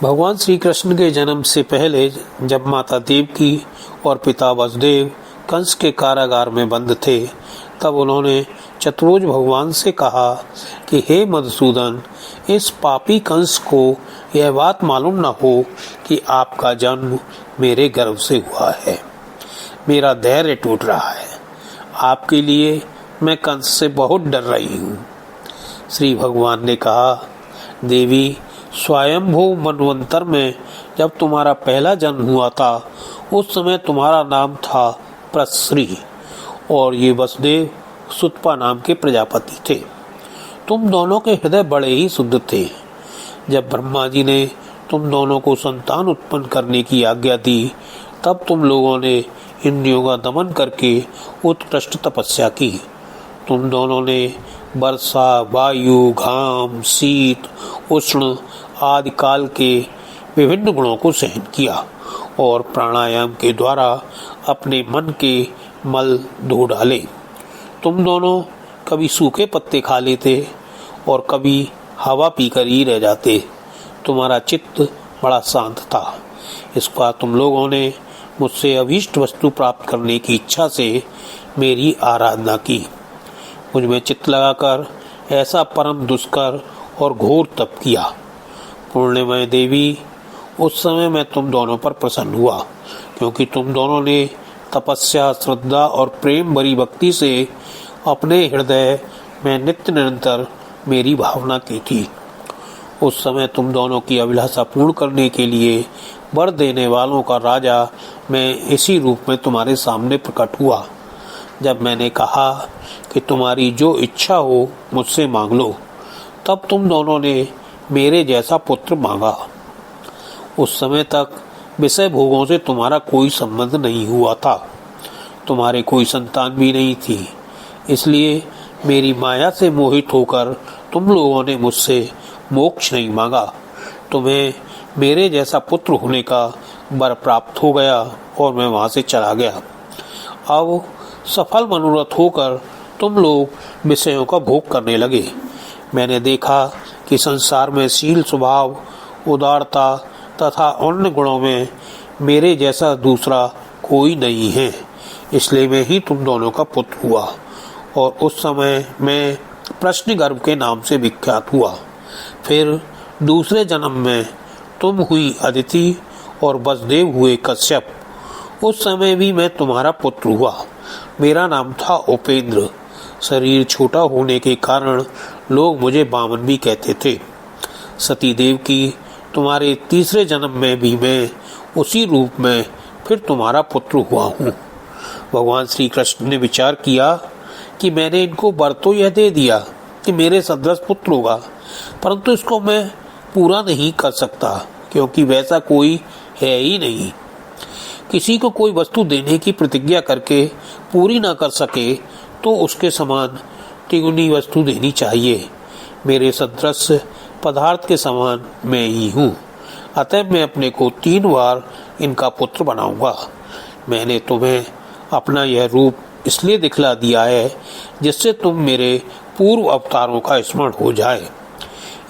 भगवान श्री कृष्ण के जन्म से पहले जब माता देवकी और पिता वसुदेव कंस के कारागार में बंद थे, तब उन्होंने चतुर्भुज भगवान से कहा कि हे मधुसूदन, इस पापी कंस को यह बात मालूम न हो कि आपका जन्म मेरे गर्भ से हुआ है। मेरा धैर्य टूट रहा है। आपके लिए मैं कंस से बहुत डर रही हूँ। श्री भगवान ने कहा, देवी, स्वयंभू मनवंतर में जब तुम्हारा पहला जन्म हुआ था, उस समय तुम्हारा नाम था प्रश्री और ये वसुदेव सुतपा नाम के प्रजापति थे। तुम दोनों के हृदय बड़े ही शुद्ध थे। जब ब्रह्मा जी ने तुम दोनों को संतान उत्पन्न करने की आज्ञा दी, तब तुम लोगों ने इंद्रियों का दमन करके उत्कृष्ट तपस्या की। तुम दोनों ने वर्षा, वायु, घाम, शीत, उष्ण आदि काल के विभिन्न गुणों को सहन किया और प्राणायाम के द्वारा अपने मन के मल धो डाले। तुम दोनों कभी सूखे पत्ते खा लेते और कभी हवा पीकर ही रह जाते। तुम्हारा चित्त बड़ा शांत था। इसका तुम लोगों ने मुझसे अभीष्ट वस्तु प्राप्त करने की इच्छा से मेरी आराधना की। मुझ में चित्त लगाकर ऐसा परम दुष्कर और घोर तप किया। पुण्यमय देवी, उस समय मैं तुम दोनों पर प्रसन्न हुआ, क्योंकि तुम दोनों ने तपस्या, श्रद्धा और प्रेम भरी भक्ति से अपने हृदय में नित्य निरंतर मेरी भावना की थी। उस समय तुम दोनों की अभिलाषा पूर्ण करने के लिए वर देने वालों का राजा मैं इसी रूप में तुम्हारे सामने प्रकट हुआ। जब मैंने कहा कि तुम्हारी जो इच्छा हो मुझसे मांग लो, तब तुम दोनों ने मेरे जैसा पुत्र मांगा। उस समय तक विषय भोगों से तुम्हारा कोई संबंध नहीं हुआ था। तुम्हारे कोई संतान भी नहीं थी। इसलिए मेरी माया से मोहित होकर तुम लोगों ने मुझसे मोक्ष नहीं मांगा। तुम्हें मेरे जैसा पुत्र होने का वर प्राप्त हो गया और मैं वहां से चला गया। अब सफल मनोरथ होकर तुम लोग विषयों का भोग करने लगे। मैंने देखा कि संसार में शील, स्वभाव, उदारता तथा अन्य गुणों में मेरे जैसा दूसरा कोई नहीं है। इसलिए मैं ही तुम दोनों का पुत्र हुआ और उस समय मैं प्रश्नगर्भ के नाम से विख्यात हुआ। फिर दूसरे जन्म में तुम हुई अदिति और वसुदेव हुए कश्यप। उस समय भी मैं तुम्हारा पुत्र हुआ। मेरा नाम था उपेंद्र। शरीर छोटा होने के कारण लोग मुझे वामन भी कहते थे। सती देव की तुम्हारे तीसरे जन्म में भी मैं उसी रूप में फिर तुम्हारा पुत्र हुआ हूँ। भगवान श्री कृष्ण ने विचार किया कि मैंने इनको वर तो यह दे दिया कि मेरे सदृश पुत्र होगा, परंतु इसको मैं पूरा नहीं कर सकता, क्योंकि वैसा कोई है ही नहीं। किसी को कोई वस्तु देने की प्रतिज्ञा करके पूरी ना कर सके तो उसके समान तिगुनी वस्तु देनी चाहिए। मेरे सदृश पदार्थ के समान मैं ही हूँ, अतः मैं अपने को 3 बार इनका पुत्र बनाऊंगा। मैंने तुम्हें अपना यह रूप इसलिए दिखला दिया है जिससे तुम मेरे पूर्व अवतारों का स्मरण हो जाए।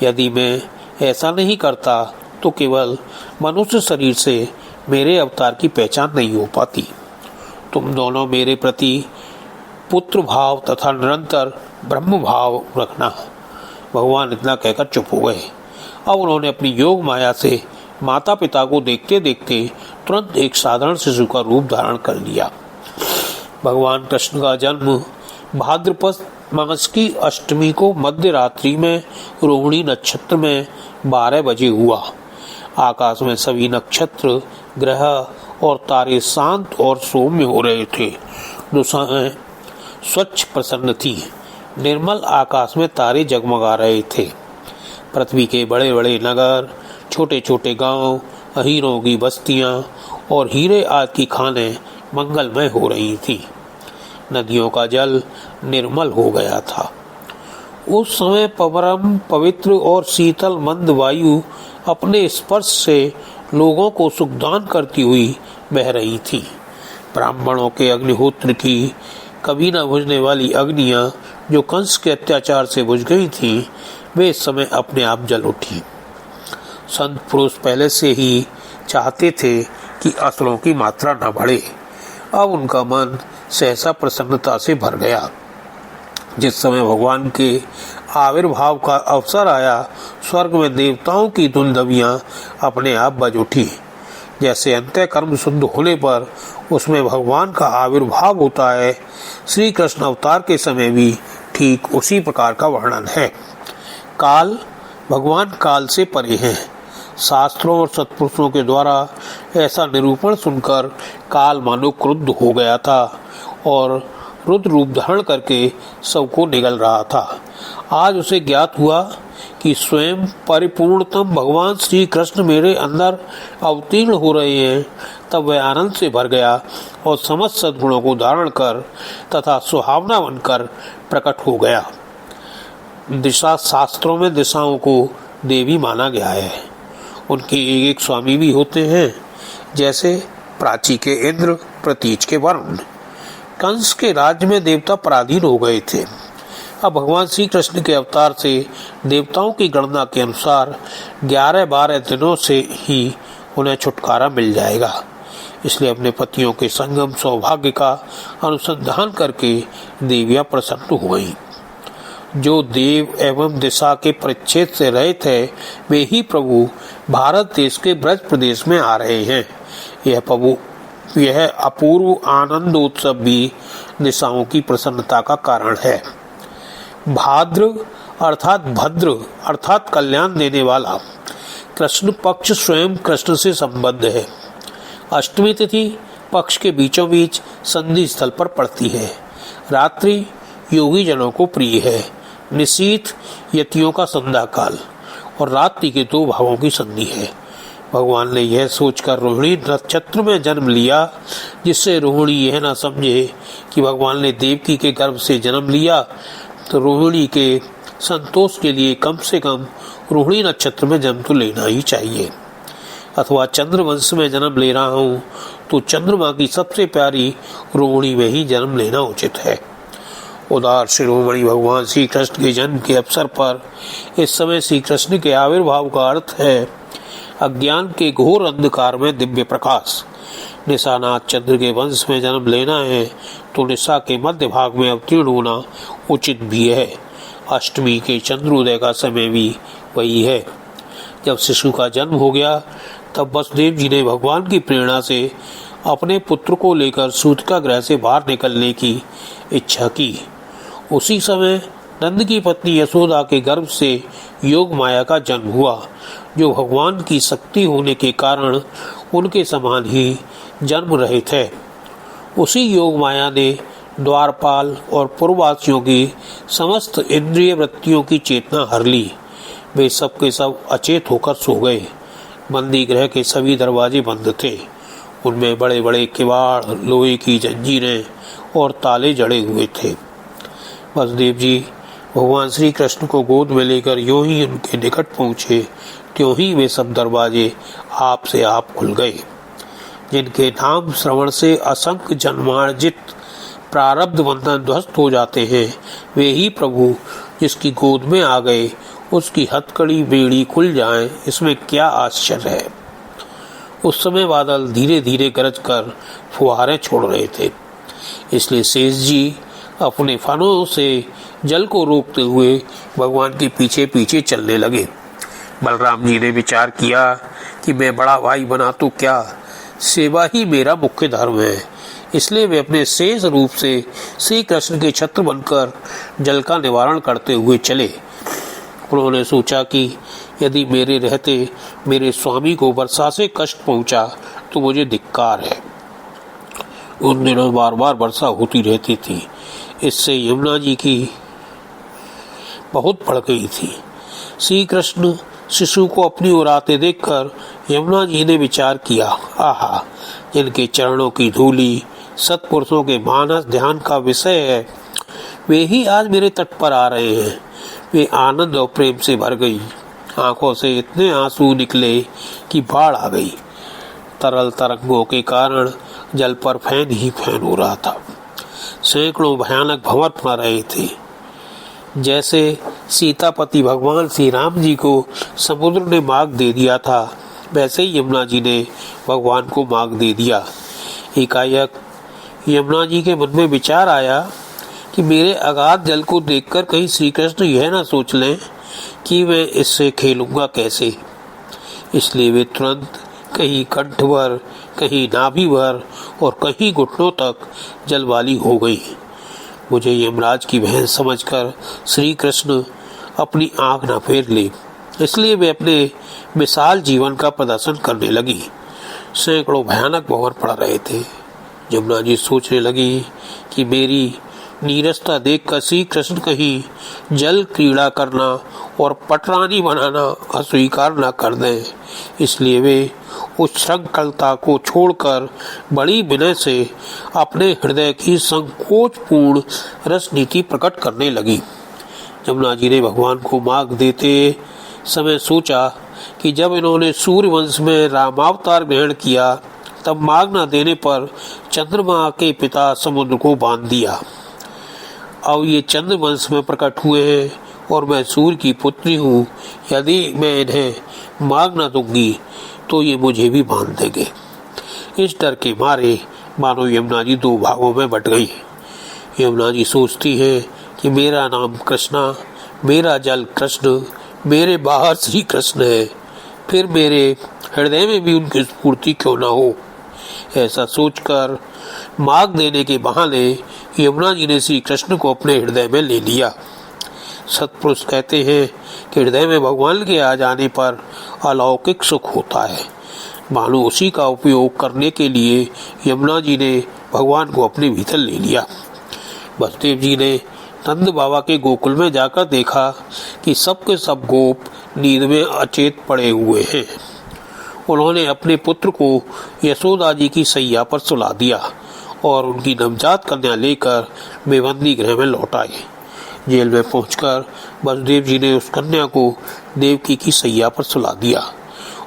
यदि मैं ऐसा नहीं करता तो केवल मनुष्य शरीर से मेरे अवतार की पहचान नहीं हो पाती। तुम दोनों मेरे प्रति पुत्र भाव तथा निरंतर ब्रह्म भाव रखना। भगवान इतना कहकर चुप हो गए। अब उन्होंने अपनी योग माया से माता पिता को देखते देखते तुरंत एक साधारण शिशु का रूप धारण कर लिया। भगवान कृष्ण का जन्म भाद्रपद मास की अष्टमी को मध्य रात्रि में रोहिणी नक्षत्र में 12 बजे हुआ। आकाश में सभी नक्षत्र, ग्रह और तारे शांत और सौम्य हो रहे थे। दिशाएं स्वच्छ प्रसन्न थी। निर्मल आकाश में तारे जगमगा रहे थे। पृथ्वी के बड़े बड़े नगर, छोटे छोटे गांव, हीरों की बस्तियां और हीरे आदि की खानें मंगलमय हो रही थी। नदियों का जल निर्मल हो गया था। उस समय परम पवित्र और शीतल मंद वायु अपने स्पर्श से लोगों को सुखदान करती हुई बह रही थी। ब्राह्मणों के अग्निहोत्र की कभी न बुझने वाली अग्नियां जो कंस के अत्याचार से बुझ गई थीं, वे इस समय अपने आप जल उठी। संत पुरुष पहले से ही चाहते थे कि असुरों की मात्रा न बढ़े। अब उनका मन सहसा प्रसन्नता से भर गया। जिस समय भगवान के आविर्भाव का अवसर आया, स्वर्ग में देवताओं की धुंधवियां अपने आप बज उठी। जैसे अंतःकर्म शुद्ध होने पर उसमें भगवान का आविर्भाव होता है, श्री कृष्ण अवतार के समय भी ठीक उसी प्रकार का वर्णन है। काल, भगवान काल से परे हैं। शास्त्रों और सत्पुरुषों के द्वारा ऐसा निरूपण सुनकर काल मानो क्रुद्ध हो गया था और रुद्र रूप धारण करके सबको निगल रहा था। आज उसे ज्ञात हुआ कि स्वयं परिपूर्णतम भगवान श्री कृष्ण मेरे अंदर अवतीर्ण हो रहे हैं। तब वह आनंद से भर गया और समस्त सद्गुणों को धारण कर तथा सुहावना बनकर प्रकट हो गया। दिशा, शास्त्रों में दिशाओं को देवी माना गया है। उनके एक एक स्वामी भी होते हैं, जैसे प्राची के इंद्र, प्रतीच के वरुण। कंस के राज्य में देवता पराधीन हो गए थे। अब भगवान श्री कृष्ण के अवतार से देवताओं की गणना के अनुसार 11-12 दिनों से ही उन्हें छुटकारा मिल जाएगा। इसलिए अपने पतियों के संगम सौभाग्य का अनुसंधान करके देवियां प्रसन्न हो गईं। जो देव एवं दिशा के परिच्छेद से रहित है, वे ही प्रभु भारत देश के ब्रज प्रदेश में आ रहे हैं। यह अपूर्व आनंदोत्सव भी दिशाओं की प्रसन्नता का कारण है। भाद्र अर्थात भद्र अर्थात कल्याण देने वाला कृष्ण पक्ष स्वयं कृष्ण से संबद्ध है। अष्टमी तिथि पक्ष के बीचों बीच संधि स्थल पर पड़ती है। रात्रि योगी जनों को प्रिय है। निशीथ यतियों का संध्या काल और रात्रि के 2 भावों की संधि है। भगवान ने यह सोचकर रोहिणी नक्षत्र में जन्म लिया, जिससे रोहिणी यह न समझे कि भगवान ने देवकी के गर्भ से जन्म लिया, तो रोहिणी के संतोष के लिए कम से कम रोहिणी नक्षत्र में जन्म तो लेना ही चाहिए। अथवा चंद्रवंश में जन्म ले रहा हूँ तो चंद्रमा की सबसे प्यारी रोहिणी में ही जन्म लेना उचित है। उदार शिरोमणि भगवान श्री कृष्ण के जन्म के अवसर पर इस समय श्री कृष्ण के आविर्भाव का अर्थ है अज्ञान के घोर अंधकार में दिव्य प्रकाश। निशानाथ चंद्र के वंश में जन्म लेना है तो निशा के मध्य भाग में अवतीर्ण होना उचित भी है। अष्टमी के चंद्रोदय का समय भी वही है। जब शिशु का जन्म हो गया, तब वसुदेव जी ने भगवान की प्रेरणा से अपने पुत्र को लेकर सूतिका गृह से बाहर निकलने की इच्छा की। उसी समय नंद की पत्नी यशोदा के गर्भ से योग माया का जन्म हुआ, जो भगवान की शक्ति होने के कारण उनके समान ही जन्म रहित है। उसी योग माया ने द्वारपाल और पूर्ववासियों की समस्त इंद्रिय वृत्तियों की चेतना हर ली। वे सब के सब अचेत होकर सो गए। बंदी गृह के सभी दरवाजे बंद थे। उनमें बड़े बड़े किवाड़, लोहे की जंजीरें और ताले जड़े हुए थे। वसुदेव जी भगवान श्री कृष्ण को गोद में लेकर यों ही उनके निकट पहुंचे, त्यों ही वे सब दरवाजे आप से आप खुल गए। जिनके नाम श्रवण से असंख्य जन्मार्जित प्रारब्ध बंधन ध्वस्त हो जाते हैं, वे ही प्रभु जिसकी गोद में आ गए उसकी हथकड़ी बेड़ी खुल जाए, इसमें क्या आश्चर्य है। उस समय बादल धीरे धीरे गरज कर फुहारें छोड़ रहे थे, इसलिए शेष जी अपने फनों से जल को रोकते हुए भगवान के पीछे पीछे चलने लगे। बलराम जी ने विचार किया कि मैं बड़ा भाई बना तो क्या, सेवा ही मेरा मुख्य धर्म है। इसलिए वे अपने शेष रूप से श्री कृष्ण के छत्र बनकर जल का निवारण करते हुए चले। उन्होंने सोचा कि यदि मेरे रहते मेरे स्वामी को वर्षा से कष्ट पहुंचा तो मुझे धिक्कार है। उन दिनों बार बार वर्षा होती रहती थी, इससे यमुना जी की बहुत बढ़ गई थी। श्री कृष्ण शिशु को अपनी ओर आते देखकर यमुना जी ने विचार किया, आहा, जिनके चरणों की धूली सत्पुरुषों के मानस ध्यान का विषय है, वे ही आज मेरे तट पर आ रहे हैं। वे आनंद और प्रेम से भर गई। आंखों से इतने आंसू निकले कि बाढ़ आ गई। तरल तरंगों के कारण जल पर फैन ही फैन हो रहा था। सैकड़ों भयानक भंवर पड़ रहे थे। जैसे सीतापति भगवान श्री राम जी को समुद्र ने मार्ग दे दिया था, वैसे ही यमुना जी ने भगवान को मार्ग दे दिया। एकाएक यमुना जी के मन में विचार आया कि मेरे अगाध जल को देखकर कहीं श्री कृष्ण यह ना सोच लें कि मैं इससे खेलूंगा कैसे। इसलिए वे तुरंत कहीं कंठ भर, कहीं नाभि भर और कहीं घुटनों तक जल वाली हो गई। मुझे यमराज की बहन समझकर श्री कृष्ण अपनी आंख न फेर ले, इसलिए वे अपने विशाल जीवन का प्रदर्शन करने लगी। सैकड़ों भयानक भंवर पड़ रहे थे। यमुना जी सोचने लगी कि मेरी नीरसता देखकर श्री कृष्ण कहीं जल क्रीड़ा करना और पटरानी बनाना अस्वीकार न कर दें। इसलिए वे उच्छृंखलता को छोड़कर बड़ी विनय से अपने हृदय की संकोचपूर्ण रसनीति प्रकट करने लगी। यमुना जी ने भगवान को मार्ग देते समय सोचा कि जब इन्होंने सूर्य वंश में रामावतार ग्रहण किया, तब मार्ग न देने पर चंद्रमा के पिता समुद्र को बांध दिया। अब ये चंद्र वंश में प्रकट हुए हैं और मैं सूर्य की पुत्री हूँ। यदि मैं इन्हें मार्ग न दूंगी तो ये मुझे भी बांध देंगे। इस डर के मारे मानो यमुना जी दो भागों में बट गई। यमुना जी सोचती है कि मेरा नाम कृष्णा, मेरा जल कृष्ण, मेरे बाहर श्री कृष्ण है, फिर मेरे हृदय में भी उनकी स्फूर्ति क्यों ना हो। ऐसा सोचकर मार्ग देने के बहाने यमुना जी ने श्री कृष्ण को अपने हृदय में ले लिया। सत्पुरुष कहते हैं कि हृदय में भगवान के आ जाने पर अलौकिक सुख होता है। मानो उसी का उपयोग करने के लिए यमुना जी ने भगवान को अपने भीतर ले लिया। बसदेव जी ने नंद बाबा के गोकुल में जाकर देखा कि सब के सब गोप नींद में अचेत पड़े हुए हैं। उन्होंने अपने पुत्र को यशोदा जी की सैया पर सुला दिया और उनकी नवजात कन्या लेकर बेबंदी गृह में लौट आए। जेल में पहुंचकर बसदेव जी ने उस कन्या को देवकी की सैया पर सुला दिया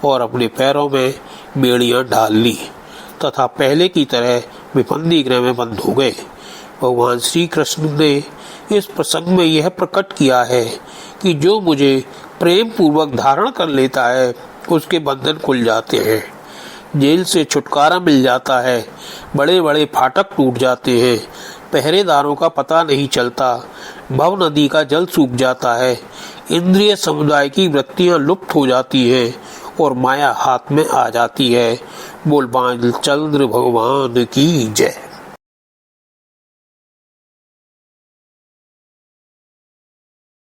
और अपने पैरों में बेड़ियां डाल ली तथा पहले की तरह बेबंदी गृह में बंद हो गए। भगवान श्री कृष्ण ने इस प्रसंग में यह प्रकट किया है कि जो मुझे प्रेम पूर्वक धारण कर लेता है उसके बंधन खुल जाते हैं, जेल से छुटकारा मिल जाता है, बड़े बड़े फाटक टूट जाते हैं, पहरेदारों का पता नहीं चलता, भव नदी का जल सूख जाता है, इंद्रिय समुदाय की वृत्तियां लुप्त हो जाती हैं और माया हाथ में आ जाती है। बोल बांचल चंद्र भगवान की जय।